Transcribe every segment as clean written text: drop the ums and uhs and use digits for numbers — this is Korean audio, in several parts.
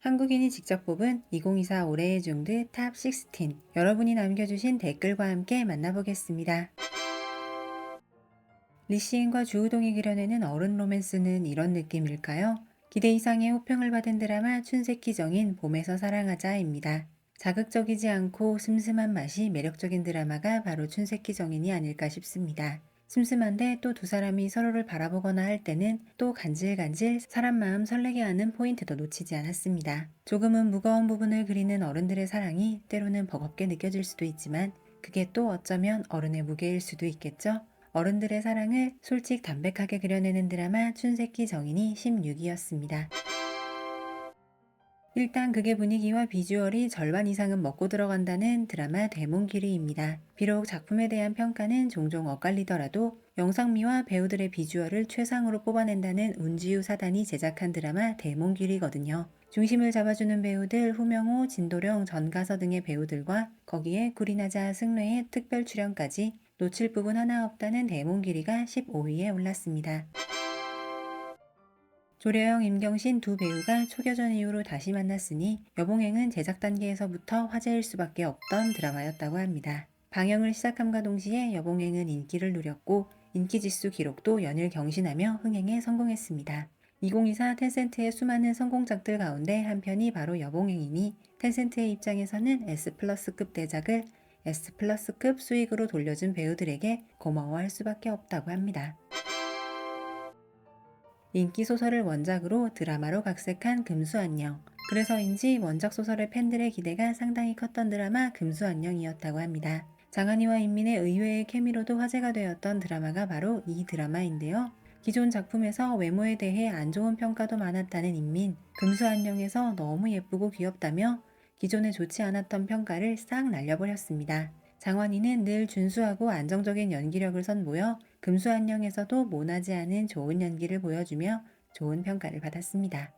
한국인이 직접 뽑은 2024 올해의 중드 탑 16. 여러분이 남겨주신 댓글과 함께 만나보겠습니다. 리시인과 주우동이 그려내는 어른 로맨스는 이런 느낌일까요? 기대 이상의 호평을 받은 드라마 춘세기정인 봄에서 사랑하자입니다. 자극적이지 않고 슴슴한 맛이 매력적인 드라마가 바로 춘세기정인이 아닐까 싶습니다. 슴슴한데 또 두 사람이 서로를 바라보거나 할 때는 또 간질간질 사람 마음 설레게 하는 포인트도 놓치지 않았습니다. 조금은 무거운 부분을 그리는 어른들의 사랑이 때로는 버겁게 느껴질 수도 있지만 그게 또 어쩌면 어른의 무게일 수도 있겠죠? 어른들의 사랑을 솔직 담백하게 그려내는 드라마 춘세기 정인이 16위였습니다. 일단 극의 분위기와 비주얼이 절반 이상은 먹고 들어간다는 드라마 대문길이입니다. 비록 작품에 대한 평가는 종종 엇갈리더라도 영상미와 배우들의 비주얼을 최상으로 뽑아낸다는 운지우 사단이 제작한 드라마 대문길이거든요. 중심을 잡아주는 배우들 후명호, 진도령, 전가서 등의 배우들과 거기에 구리나자, 승뢰의 특별 출연까지 놓칠 부분 하나 없다는 대문길이가 15위에 올랐습니다. 조려영, 임경신 두 배우가 초겨전 이후로 다시 만났으니 여봉행은 제작 단계에서부터 화제일 수밖에 없던 드라마였다고 합니다. 방영을 시작함과 동시에 여봉행은 인기를 누렸고 인기지수 기록도 연일 경신하며 흥행에 성공했습니다. 2024 텐센트의 수많은 성공작들 가운데 한 편이 바로 여봉행이니 텐센트의 입장에서는 S+급 대작을 S+급 수익으로 돌려준 배우들에게 고마워할 수밖에 없다고 합니다. 인기 소설을 원작으로 드라마로 각색한 금수안녕. 그래서인지 원작 소설의 팬들의 기대가 상당히 컸던 드라마 금수안녕이었다고 합니다. 장한이와 인민의 의외의 케미로도 화제가 되었던 드라마가 바로 이 드라마인데요. 기존 작품에서 외모에 대해 안 좋은 평가도 많았다는 인민, 금수안녕에서 너무 예쁘고 귀엽다며 기존에 좋지 않았던 평가를 싹 날려버렸습니다. 장원희는 늘 준수하고 안정적인 연기력을 선보여 금수안녕에서도 모나지 않은 좋은 연기를 보여주며 좋은 평가를 받았습니다.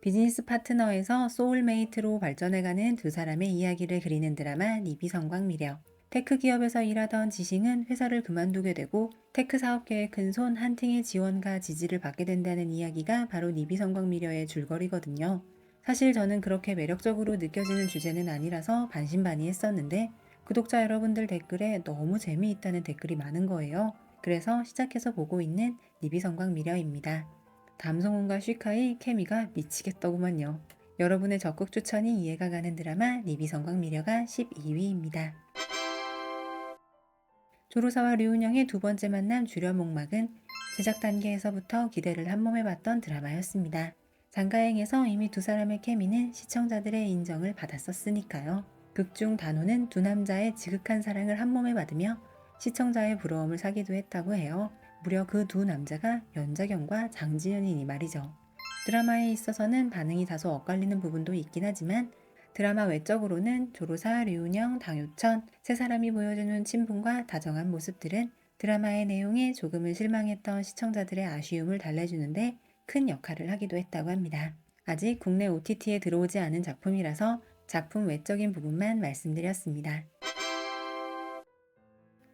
비즈니스 파트너에서 소울메이트로 발전해가는 두 사람의 이야기를 그리는 드라마 니비성광미력. 테크 기업에서 일하던 지싱은 회사를 그만두게 되고 테크 사업계의 큰손 한팅의 지원과 지지를 받게 된다는 이야기가 바로 니비성광미려의 줄거리거든요. 사실 저는 그렇게 매력적으로 느껴지는 주제는 아니라서 반신반의했었는데 구독자 여러분들 댓글에 너무 재미있다는 댓글이 많은 거예요. 그래서 시작해서 보고 있는 니비성광미려입니다. 담성훈과 쉬카의 케미가 미치겠더구만요. 여러분의 적극 추천이 이해가 가는 드라마 니비성광미려가 12위입니다. 조로사와 류은영의 두 번째 만남 주려 목막은 제작 단계에서부터 기대를 한몸에 봤던 드라마였습니다. 장가행에서 이미 두 사람의 케미는 시청자들의 인정을 받았었으니까요. 극중 단호는 두 남자의 지극한 사랑을 한몸에 받으며 시청자의 부러움을 사기도 했다고 해요. 무려 그 두 남자가 연자경과 장진현이니 말이죠. 드라마에 있어서는 반응이 다소 엇갈리는 부분도 있긴 하지만 드라마 외적으로는 조로사, 류은영, 당효천 세 사람이 보여주는 친분과 다정한 모습들은 드라마의 내용에 조금은 실망했던 시청자들의 아쉬움을 달래주는데 큰 역할을 하기도 했다고 합니다. 아직 국내 OTT에 들어오지 않은 작품이라서 작품 외적인 부분만 말씀드렸습니다.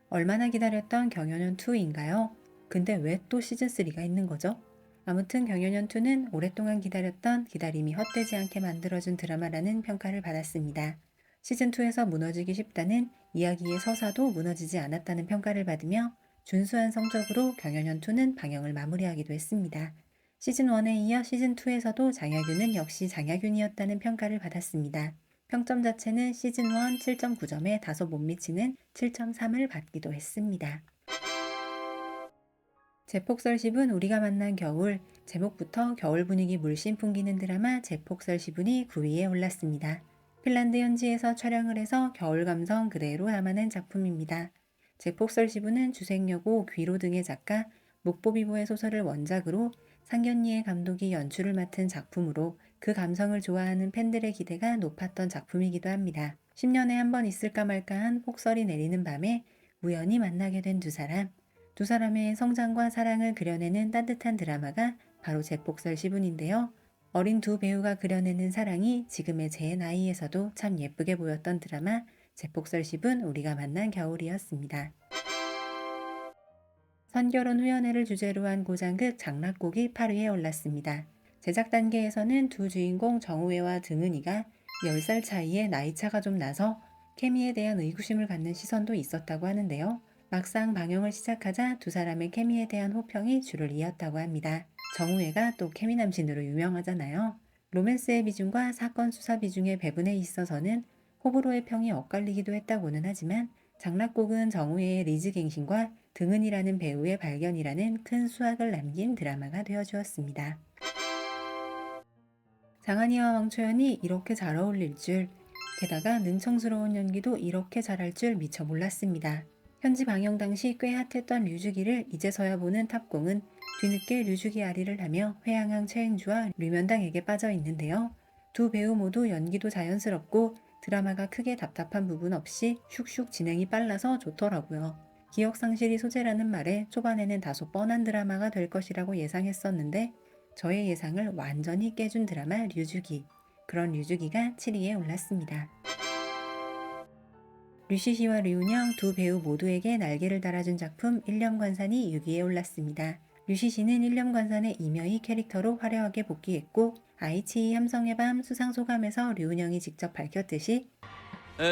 얼마나 기다렸던 경연연2인가요? 근데 왜 또 시즌3가 있는 거죠? 아무튼 경연연2는 오랫동안 기다렸던 기다림이 헛되지 않게 만들어준 드라마라는 평가를 받았습니다. 시즌2에서 무너지기 쉽다는 이야기의 서사도 무너지지 않았다는 평가를 받으며 준수한 성적으로 경연연2는 방영을 마무리하기도 했습니다. 시즌1에 이어 시즌2에서도 장혁윤은 역시 장혁윤이었다는 평가를 받았습니다. 평점 자체는 시즌1 7.9점에 다소 못 미치는 7.3을 받기도 했습니다. 제폭설시분 우리가 만난 겨울, 제목부터 겨울 분위기 물씬 풍기는 드라마 제폭설시분이 9위에 올랐습니다. 핀란드 현지에서 촬영을 해서 겨울 감성 그대로 담아낸 작품입니다. 제폭설시분은 주생여고, 귀로 등의 작가, 목보비보의 소설을 원작으로 상견니의 감독이 연출을 맡은 작품으로 그 감성을 좋아하는 팬들의 기대가 높았던 작품이기도 합니다. 10년에 한 번 있을까 말까한 폭설이 내리는 밤에 우연히 만나게 된 두 사람. 두 사람의 성장과 사랑을 그려내는 따뜻한 드라마가 바로 제폭설시분인데요. 어린 두 배우가 그려내는 사랑이 지금의 제 나이에서도 참 예쁘게 보였던 드라마 제폭설시분 우리가 만난 겨울이었습니다. 선결혼 후연애를 주제로 한 고장극 장락곡이 8위에 올랐습니다. 제작 단계에서는 두 주인공 정우회와 등은이가 10살 차이의 나이차가 좀 나서 케미에 대한 의구심을 갖는 시선도 있었다고 하는데요. 막상 방영을 시작하자 두 사람의 케미에 대한 호평이 줄을 이었다고 합니다. 정우회가 또 케미 남신으로 유명하잖아요. 로맨스의 비중과 사건 수사 비중의 배분에 있어서는 호불호의 평이 엇갈리기도 했다고는 하지만 장락곡은 정우회의 리즈갱신과 등은이라는 배우의 발견이라는 큰 수확을 남긴 드라마가 되어주었습니다. 장한이와 왕초연이 이렇게 잘 어울릴 줄, 게다가 능청스러운 연기도 이렇게 잘할 줄 미처 몰랐습니다. 현지 방영 당시 꽤 핫했던 류주기를 이제서야 보는 탑공은 뒤늦게 류주기 아리를 하며 회양항 최행주와 류면당에게 빠져 있는데요. 두 배우 모두 연기도 자연스럽고 드라마가 크게 답답한 부분 없이 슉슉 진행이 빨라서 좋더라고요. 기억 상실이 소재라는 말에 초반에는 다소 뻔한 드라마가 될 것이라고 예상했었는데 저의 예상을 완전히 깨준 드라마 류주기. 그런 류주기가 7위에 올랐습니다. 류시시와 류은영 두 배우 모두에게 날개를 달아준 작품 일념관산이 6위에 올랐습니다. 류시시는 일념관산의 이명희 캐릭터로 화려하게 복귀했고 아이치이 함성의 밤 수상소감에서 류은영이 직접 밝혔듯이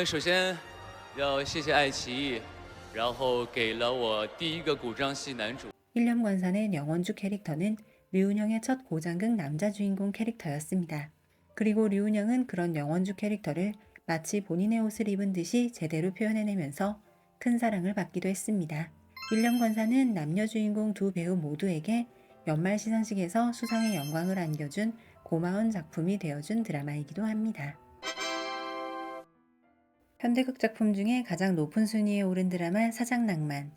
首先要谢谢爱奇艺，然后给了我第一个古装戏男主。 일념관산의 영원주 캐릭터는 류은영의 첫 고장극 남자 주인공 캐릭터였습니다. 그리고 류은영은 그런 영원주 캐릭터를 마치 본인의 옷을 입은 듯이 제대로 표현해내면서 큰 사랑을 받기도 했습니다. 일념관산은 남녀 주인공 두 배우 모두에게 연말 시상식에서 수상의 영광을 안겨준 고마운 작품이 되어준 드라마이기도 합니다. 현대극 작품 중에 가장 높은 순위에 오른 드라마 사장낭만.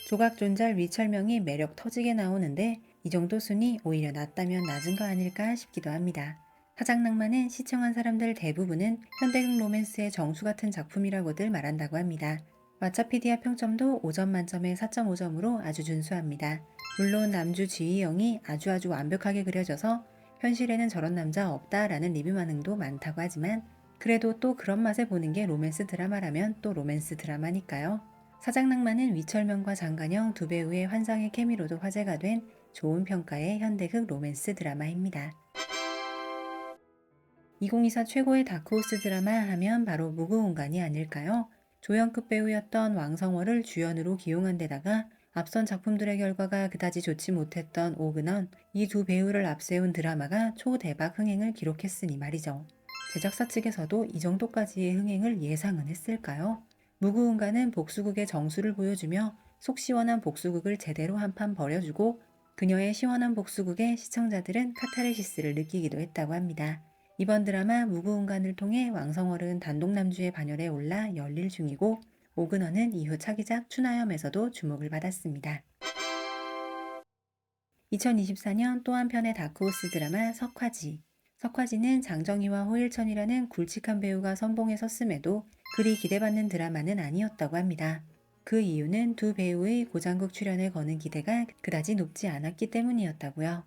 조각존잘 위철명이 매력 터지게 나오는데 이 정도 순위 오히려 낮다면 낮은 거 아닐까 싶기도 합니다. 사장낭만은 시청한 사람들 대부분은 현대극 로맨스의 정수 같은 작품이라고들 말한다고 합니다. 왓챠피디아 평점도 5점 만점에 4.5점으로 아주 준수합니다. 물론 남주 지휘영이 아주 완벽하게 그려져서 현실에는 저런 남자 없다라는 리뷰 반응도 많다고 하지만 그래도 또 그런 맛에 보는 게 로맨스 드라마라면 또 로맨스 드라마니까요. 사장낭만은 위철명과 장간영 두 배우의 환상의 케미로도 화제가 된 좋은 평가의 현대극 로맨스 드라마입니다. 2024 최고의 다크호스 드라마 하면 바로 무구온간이 아닐까요? 조연급 배우였던 왕성월을 주연으로 기용한 데다가 앞선 작품들의 결과가 그다지 좋지 못했던 오근원, 이 두 배우를 앞세운 드라마가 초대박 흥행을 기록했으니 말이죠. 제작사 측에서도 이 정도까지의 흥행을 예상은 했을까요? 무구온간은 복수극의 정수를 보여주며 속 시원한 복수극을 제대로 한판 벌여주고 그녀의 시원한 복수극에 시청자들은 카타르시스를 느끼기도 했다고 합니다. 이번 드라마 무구온간을 통해 왕성월은 단독 남주의 반열에 올라 열일 중이고 오근원은 이후 차기작 추나염에서도 주목을 받았습니다. 2024년 또 한편의 다크호스 드라마 석화지. 석화지는 장정희와 호일천이라는 굵직한 배우가 선봉에 섰음에도 그리 기대받는 드라마는 아니었다고 합니다. 그 이유는 두 배우의 고장극 출연에 거는 기대가 그다지 높지 않았기 때문이었다고요.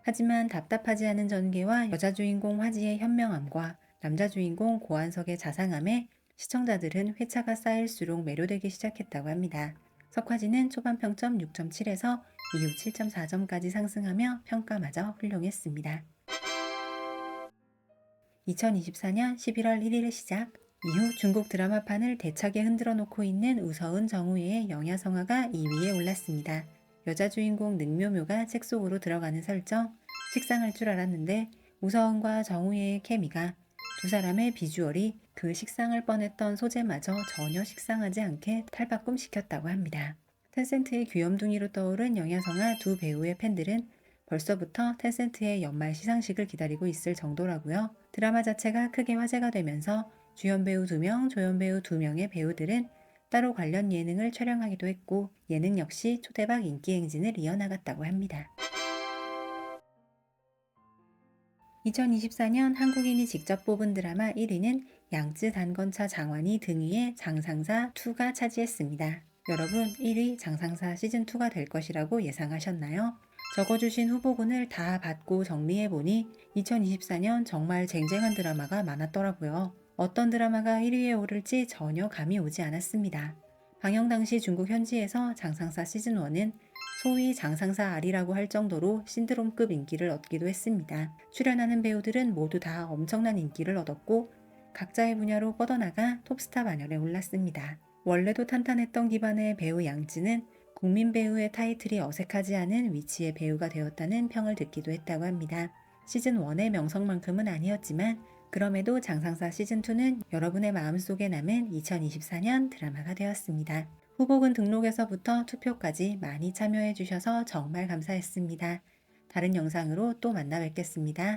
하지만 답답하지 않은 전개와 여자 주인공 화지의 현명함과 남자 주인공 고한석의 자상함에 시청자들은 회차가 쌓일수록 매료되기 시작했다고 합니다. 석화지는 초반 평점 6.7에서 이후 7.4점까지 상승하며 평가마저 훌륭했습니다. 2024년 11월 1일 시작, 이후 중국 드라마판을 대차게 흔들어 놓고 있는 우서은 정우의 영야성화가 2위에 올랐습니다. 여자 주인공 능묘묘가 책 속으로 들어가는 설정, 식상할 줄 알았는데 우서은과 정우의 케미가 두 사람의 비주얼이 그 식상할 뻔했던 소재마저 전혀 식상하지 않게 탈바꿈시켰다고 합니다. 텐센트의 귀염둥이로 떠오른 영야성화 두 배우의 팬들은 벌써부터 텐센트의 연말 시상식을 기다리고 있을 정도라고요. 드라마 자체가 크게 화제가 되면서 주연 배우 2명, 조연 배우 2명의 배우들은 따로 관련 예능을 촬영하기도 했고 예능 역시 초대박 인기 행진을 이어나갔다고 합니다. 2024년 한국인이 직접 뽑은 드라마 1위는 양쯔 단건차 장완이 등위의 장상사2가 차지했습니다. 여러분 1위 장상사 시즌2가 될 것이라고 예상하셨나요? 적어주신 후보군을 다 받고 정리해보니 2024년 정말 쟁쟁한 드라마가 많았더라고요. 어떤 드라마가 1위에 오를지 전혀 감이 오지 않았습니다. 방영 당시 중국 현지에서 장상사 시즌1은 소위 장상사 R이라고 할 정도로 신드롬급 인기를 얻기도 했습니다. 출연하는 배우들은 모두 다 엄청난 인기를 얻었고 각자의 분야로 뻗어나가 톱스타 반열에 올랐습니다. 원래도 탄탄했던 기반의 배우 양쯔는 국민 배우의 타이틀이 어색하지 않은 위치의 배우가 되었다는 평을 듣기도 했다고 합니다. 시즌1의 명성만큼은 아니었지만 그럼에도 장상사 시즌2는 여러분의 마음속에 남은 2024년 드라마가 되었습니다. 후보군 등록에서부터 투표까지 많이 참여해 주셔서 정말 감사했습니다. 다른 영상으로 또 만나 뵙겠습니다.